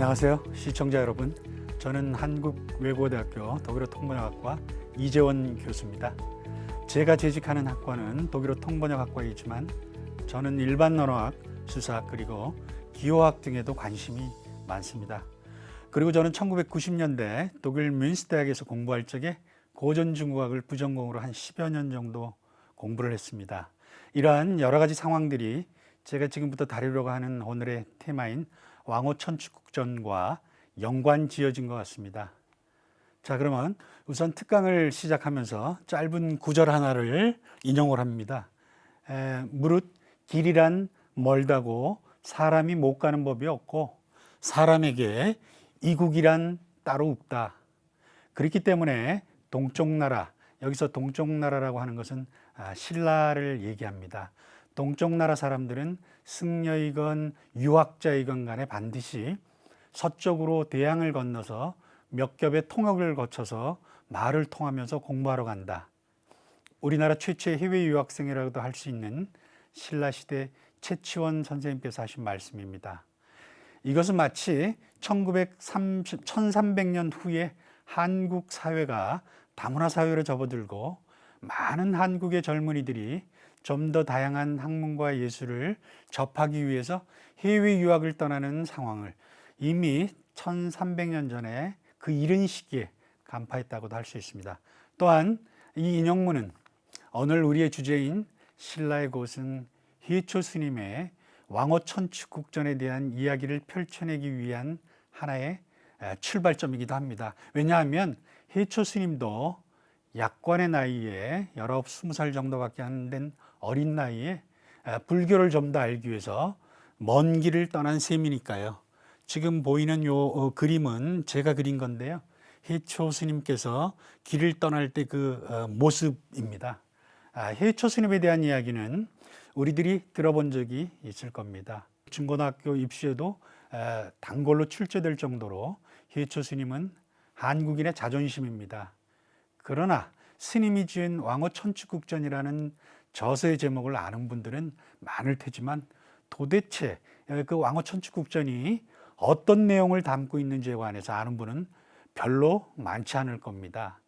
안녕하세요 시청자 여러분, 저는 한국외국어대학교 독일어 통번역학과 이재원 교수입니다. 제가 재직하는 학과는 독일어 통번역학과이지만 저는 일반 언어학, 수사학 그리고 기호학 등에도 관심이 많습니다. 그리고 저는 1990년대 독일 뮌스대학에서 공부할 적에 고전 중국어학을 부전공으로 한 10여 년 정도 공부를 했습니다. 이러한 여러 가지 상황들이 제가 지금부터 다루려고 하는 오늘의 테마인 왕호 천축국전과 연관 지어진 것 같습니다. 자, 그러면 우선 특강을 시작하면서 짧은 구절 하나를 인용을 합니다. 무릇 길이란 멀다고 사람이 못 가는 법이 없고 사람에게 이국이란 따로 없다. 그렇기 때문에 동쪽 나라, 여기서 동쪽 나라라고 하는 것은 신라를 얘기합니다. 동쪽 나라 사람들은 승려이건 유학자이건 간에 반드시 서쪽으로 대양을 건너서 몇 겹의 통역을 거쳐서 말을 통하면서 공부하러 간다. 우리나라 최초의 해외 유학생이라고도 할 수 있는 신라시대 최치원 선생님께서 하신 말씀입니다. 이것은 마치 1300년 후에 한국 사회가 다문화 사회로 접어들고 많은 한국의 젊은이들이 좀 더 다양한 학문과 예술을 접하기 위해서 해외 유학을 떠나는 상황을 이미 1300년 전에 그 이른 시기에 간파했다고도 할 수 있습니다. 또한 이 인용문은 오늘 우리의 주제인 신라의 고승 희초 스님의 왕호 천축국전에 대한 이야기를 펼쳐내기 위한 하나의 출발점이기도 합니다. 왜냐하면 희초 스님도 약관의 나이에 19, 20살 정도밖에 안 된 어린 나이에 불교를 좀 더 알기 위해서 먼 길을 떠난 셈이니까요. 지금 보이는 요 그림은 제가 그린 건데요. 해초 스님께서 길을 떠날 때 그 모습입니다. 해초 스님에 대한 이야기는 우리들이 들어본 적이 있을 겁니다. 중고등학교 입시에도 단골로 출제될 정도로 해초 스님은 한국인의 자존심입니다. 그러나 스님이 지은 왕호 천축국전이라는 저서의 제목을 아는 분들은 많을 테지만 도대체 그 왕호 천축국전이 어떤 내용을 담고 있는지에 관해서 아는 분은 별로 많지 않을 겁니다.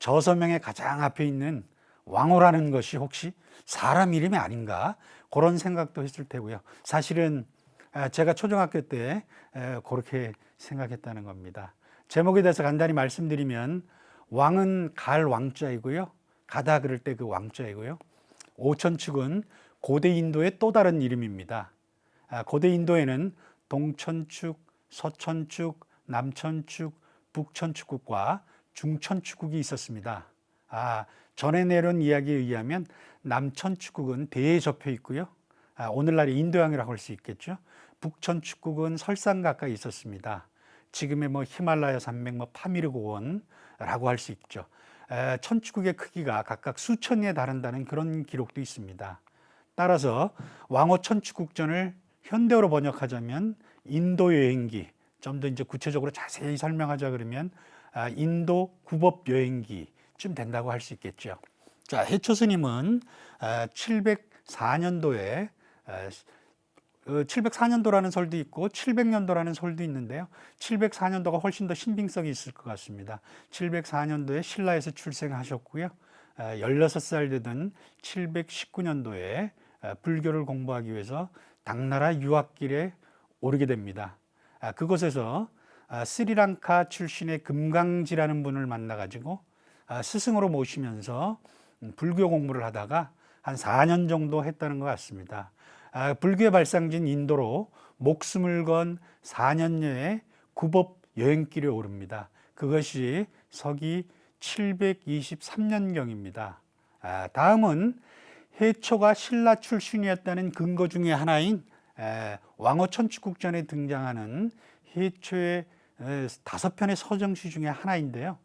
저서명의 가장 앞에 있는 왕호라는 것이 혹시 사람 이름이 아닌가, 그런 생각도 했을 테고요. 사실은 제가 초등학교 때 그렇게 생각했다는 겁니다. 제목에 대해서 간단히 말씀드리면 왕은 갈 왕자이고요, 가다 그럴 때 그 왕자이고요, 오천축은 고대 인도의 또 다른 이름입니다. 고대 인도에는 동천축, 서천축, 남천축, 북천축국과 중천축국이 있었습니다. 전에 내려온 이야기에 의하면 남천축국은 대에 접해 있고요, 오늘날의 인도양이라고 할 수 있겠죠. 북천축국은 설산 가까이 있었습니다. 지금의 히말라야 산맥, 파미르 고원라고 할 수 있죠. 천축국의 크기가 각각 수천리에 달한다는 그런 기록도 있습니다. 따라서 왕호 천축국전을 현대어로 번역하자면 인도 여행기, 좀 더 이제 구체적으로 자세히 설명하자 그러면 인도 구법 여행기쯤 된다고 할 수 있겠죠. 자, 해초 스님은 704년도에 704년도라는 설도 있고 700년도라는 설도 있는데요. 704년도가 훨씬 더 신빙성이 있을 것 같습니다. 704년도에 신라에서 출생하셨고요. 16살 되던 719년도에 불교를 공부하기 위해서 당나라 유학길에 오르게 됩니다. 그곳에서 스리랑카 출신의 금강지라는 분을 만나가지고 스승으로 모시면서 불교 공부를 하다가 한 4년 정도 했다는 것 같습니다. 불교의 발상지인 인도로 목숨을 건 4년여의 구법 여행길에 오릅니다. 그것이 서기 723년경입니다. 다음은 해초가 신라 출신이었다는 근거 중에 하나인 왕호 천축국전에 등장하는 해초의 5편의 서정시 중에 하나인데요.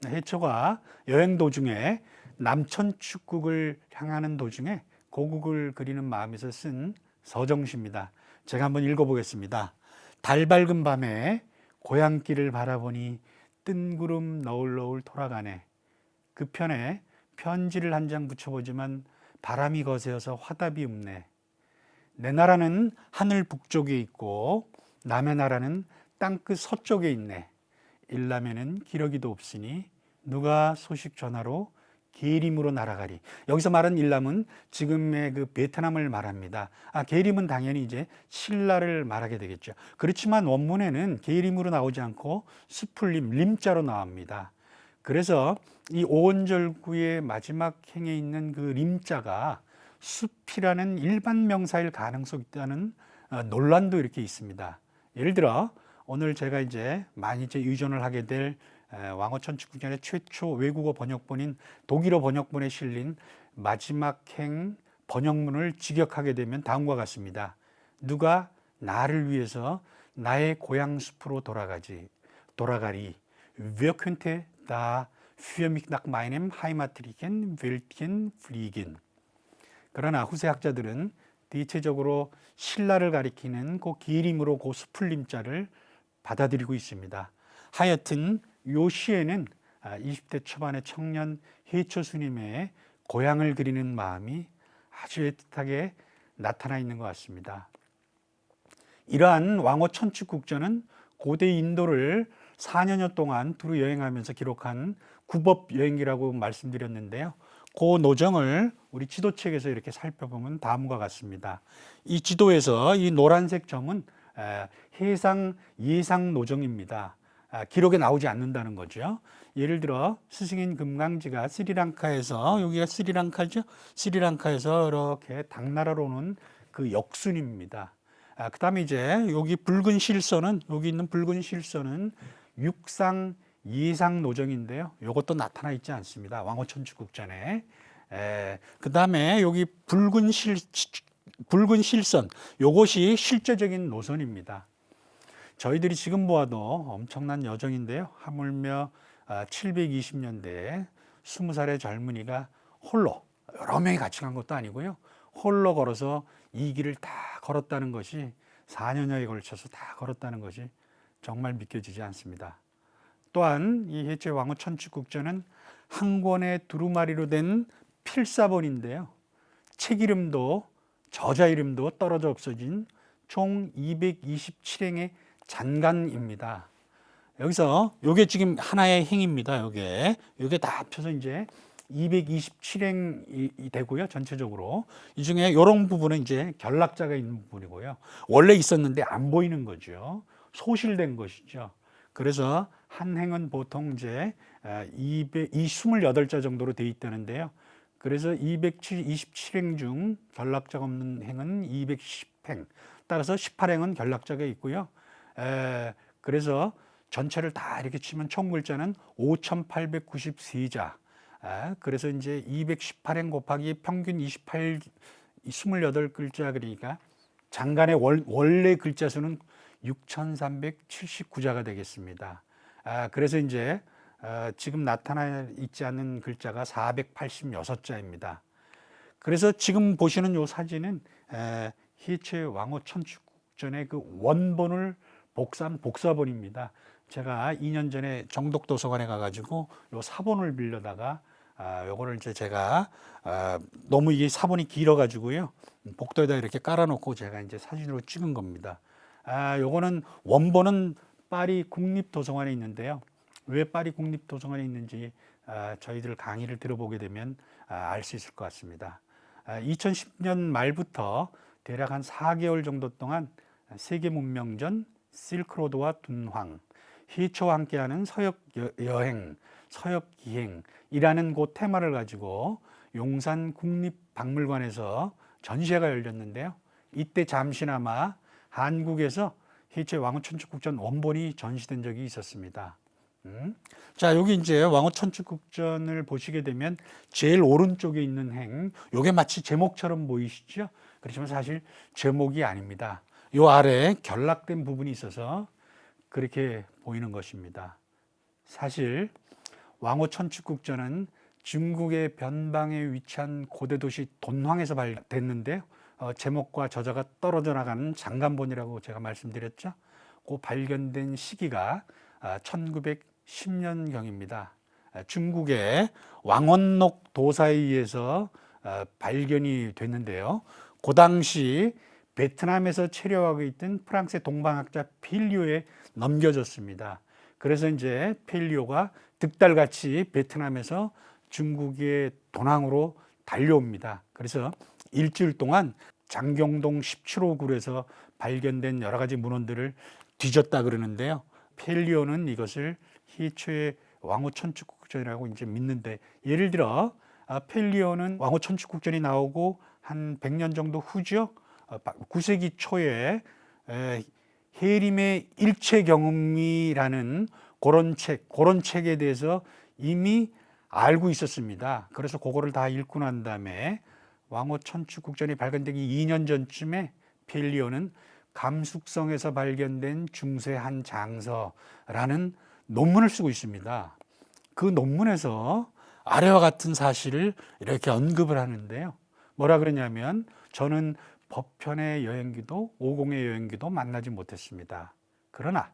해초가 여행 도중에 남천축국을 향하는 도중에 고국을 그리는 마음에서 쓴 서정시입니다. 제가 한번 읽어보겠습니다. 달 밝은 밤에 고향길을 바라보니 뜬구름 너울너울 돌아가네. 그 편에 편지를 한 장 붙여보지만 바람이 거세어서 화답이 없네. 내 나라는 하늘 북쪽에 있고 남의 나라는 땅끝 서쪽에 있네. 일라면은 기러기도 없으니 누가 소식 전하러 게림으로 날아가리. 여기서 말한 일람은 지금의 그 베트남을 말합니다. 게림은 당연히 이제 신라를 말하게 되겠죠. 그렇지만 원문에는 게림으로 나오지 않고 스풀림, 림자로 나옵니다. 그래서 이 오온절구의 마지막 행에 있는 그 림자가 숲이라는 일반 명사일 가능성이 있다는 논란도 이렇게 있습니다. 예를 들어 오늘 제가 이제 많이 이제 의존을 하게 될 왕어천축국전의 최초 외국어 번역본인 독일어 번역본에 실린 마지막 행 번역문을 직역하게 되면 다음과 같습니다. 누가 나를 위해서 나의 고향 숲으로 돌아가리. Wer könnte da für mich nach meinem heimatlichen Wäldchen fliegen? 그러나 후세 학자들은 대체적으로 신라를 가리키는 그 기림으로 그 스풀림자를 받아들이고 있습니다. 하여튼 요 시에는 20대 초반의 청년 해초 스님의 고향을 그리는 마음이 아주 애틋하게 나타나 있는 것 같습니다. 이러한 왕어천축국전은 고대 인도를 4년여 동안 두루 여행하면서 기록한 구법 여행기라고 말씀드렸는데요. 그 노정을 우리 지도책에서 이렇게 살펴보면 다음과 같습니다. 이 지도에서 이 노란색 점은 해상 예상 노정입니다. 기록에 나오지 않는다는 거죠. 예를 들어 스승인 금강지가 스리랑카에서, 여기가 스리랑카죠. 스리랑카에서 이렇게 당나라로 오는 그 역순입니다. 그 다음에 이제 여기 붉은 실선은, 여기 있는 붉은 실선은 육상 예상 노정인데요. 이것도 나타나 있지 않습니다. 왕어천축국전에. 그 다음에 여기 붉은 실선, 이것이 실제적인 노선입니다. 저희들이 지금 보아도 엄청난 여정인데요. 하물며 720년대에 20살의 젊은이가 홀로, 여러 명이 같이 간 것도 아니고요. 홀로 걸어서 이 길을 다 걸었다는 것이, 4년여에 걸쳐서 다 걸었다는 것이 정말 믿겨지지 않습니다. 또한 이 해체 왕어천축국전은 한 권의 두루마리로 된 필사본인데요. 책 이름도 저자 이름도 떨어져 없어진 총 227행의 잔간입니다. 여기서 요게 지금 하나의 행입니다. 요게 다 합쳐서 이제 227행이 되고요. 전체적으로 이 중에 이런 부분은 이제 결락자가 있는 부분이고요. 원래 있었는데 안 보이는 거죠. 소실된 것이죠. 그래서 한 행은 보통 이제 28자 정도로 되어 있다는데요. 그래서 227행 중 결락자가 없는 행은 210행, 따라서 18행은 결락자가 있고요. 그래서 전체를 다 이렇게 치면 총 글자는 5,893자. 그래서 이제 218행 곱하기 평균 28글자, 그러니까 장간의 원래 글자 수는 6,379자가 되겠습니다. 그래서 이제 지금 나타나 있지 않는 글자가 486자입니다. 그래서 지금 보시는 이 사진은 해체 왕어천축국전의 그 원본을 복사한 복사본입니다. 제가 2년 전에 정독도서관에 가가지고 요 사본을 빌려다가 요거를 이제 제가 너무 이게 사본이 길어가지고요, 복도에다 이렇게 깔아놓고 제가 이제 사진으로 찍은 겁니다. 요거는 원본은 파리 국립도서관에 있는데요. 왜 파리 국립도서관에 있는지 저희들 강의를 들어보게 되면 알 수 있을 것 같습니다. 2010년 말부터 대략 한 4개월 정도 동안 세계문명전, 실크로드와 둔황, 해초와 함께하는 서역 여행, 서역 기행이라는 그 테마를 가지고 용산 국립박물관에서 전시회가 열렸는데요. 이때 잠시나마 한국에서 해체 왕어천축국전 원본이 전시된 적이 있었습니다. 자, 여기 이제 왕어천축국전을 보시게 되면 제일 오른쪽에 있는 행, 요게 마치 제목처럼 보이시죠? 그렇지만 사실 제목이 아닙니다. 요 아래에 결락된 부분이 있어서 그렇게 보이는 것입니다. 사실 왕어천축국전은 중국의 변방에 위치한 고대 도시 돈황에서 발견됐는데요. 제목과 저자가 떨어져 나가는 장간본이라고 제가 말씀드렸죠. 그 발견된 시기가 1910년경입니다. 중국의 왕원록 도사에 의해서 발견이 됐는데요. 그 당시 베트남에서 체류하고 있던 프랑스의 동방학자 펠리오에 넘겨졌습니다. 그래서 이제 펠리오가 득달같이 베트남에서 중국의 도낭으로 달려옵니다. 그래서 일주일 동안 장경동 17호 굴에서 발견된 여러 가지 문헌들을 뒤졌다 그러는데요. 펠리오는 이것을 희초의 왕호천축국전이라고 이제 믿는데, 예를 들어 펠리오는 왕호천축국전이 나오고 한 100년 정도 후죠. 9세기 초에 해림의 일체경음이라는 그런 책에 대해서 이미 알고 있었습니다. 그래서 그거를 다 읽고 난 다음에 왕호천축국전이 발견되기 2년 전쯤에 펠리오는 감숙성에서 발견된 중세 한 장서라는 논문을 쓰고 있습니다. 그 논문에서 아래와 같은 사실을 이렇게 언급을 하는데요. 뭐라 그러냐면, 저는 법현의 여행기도 오공의 여행기도 만나지 못했습니다. 그러나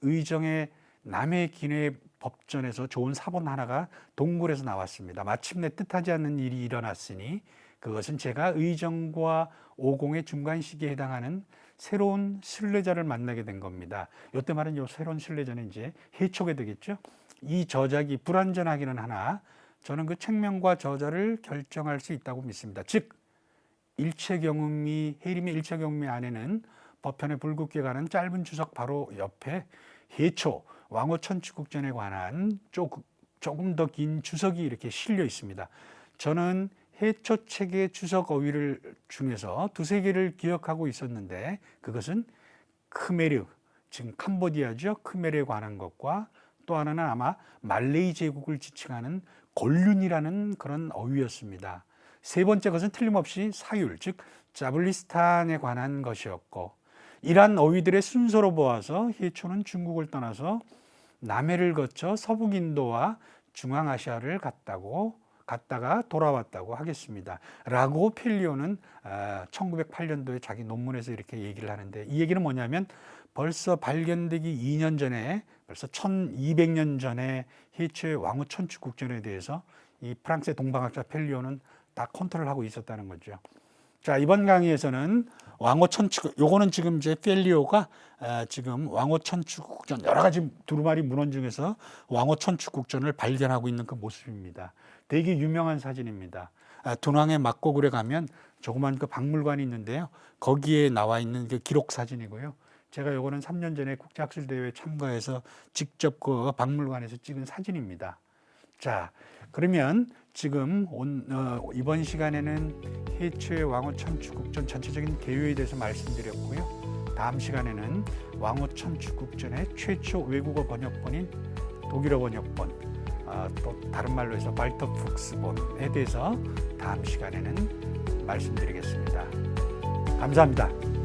의정의 남해 기내 법전에서 좋은 사본 하나가 동굴에서 나왔습니다. 마침내 뜻하지 않는 일이 일어났으니 그것은 제가 의정과 오공의 중간 시기에 해당하는 새로운 순례자를 만나게 된 겁니다. 이때 말은 이 새로운 순례자는 이제 해초게 되겠죠. 이 저작이 불완전하기는 하나 저는 그 책명과 저자를 결정할 수 있다고 믿습니다. 즉 일체경음이, 해림의 일체경음이 안에는 법현에 불국기에 관한 짧은 주석 바로 옆에 해초 왕호천축국전에 관한 조금 더 긴 주석이 이렇게 실려 있습니다. 저는 해초 책의 주석 어휘를 중에서 두세 개를 기억하고 있었는데, 그것은 크메르, 지금 캄보디아죠. 크메르에 관한 것과 또 하나는 아마 말레이 제국을 지칭하는 골륜이라는 그런 어휘였습니다. 세 번째 것은 틀림없이 사율, 즉 자블리스탄에 관한 것이었고, 이러한 어휘들의 순서로 보아서 해초는 중국을 떠나서 남해를 거쳐 서북인도와 중앙아시아를 갔다가 돌아왔다고 하겠습니다. 라고 펠리오는 1908년도에 자기 논문에서 이렇게 얘기를 하는데, 이 얘기는 뭐냐면 벌써 발견되기 2년 전에, 벌써 1200년 전에 해초의 왕호천축국전에 대해서 이 프랑스의 동방학자 펠리오는 다 컨트롤하고 있었다는 거죠. 자, 이번 강의에서는 요거는 지금 이제 펠리오가 지금 왕호천축국전 여러 가지 두루마리 문헌 중에서 왕호천축국전을 발견하고 있는 그 모습입니다. 되게 유명한 사진입니다. 둔왕의 막고굴에 가면 조그만 그 박물관이 있는데요. 거기에 나와 있는 그 기록 사진이고요. 제가 요거는 3년 전에 국제학술대회에 참가해서 직접 그 박물관에서 찍은 사진입니다. 자, 그러면 지금 이번 시간에는 해초의 왕호천축국전 전체적인 개요에 대해서 말씀드렸고요. 다음 시간에는 왕호천축국전의 최초 외국어 번역본인 독일어 번역본, 또 다른 말로 해서 발터 푹스본에 대해서 다음 시간에는 말씀드리겠습니다. 감사합니다.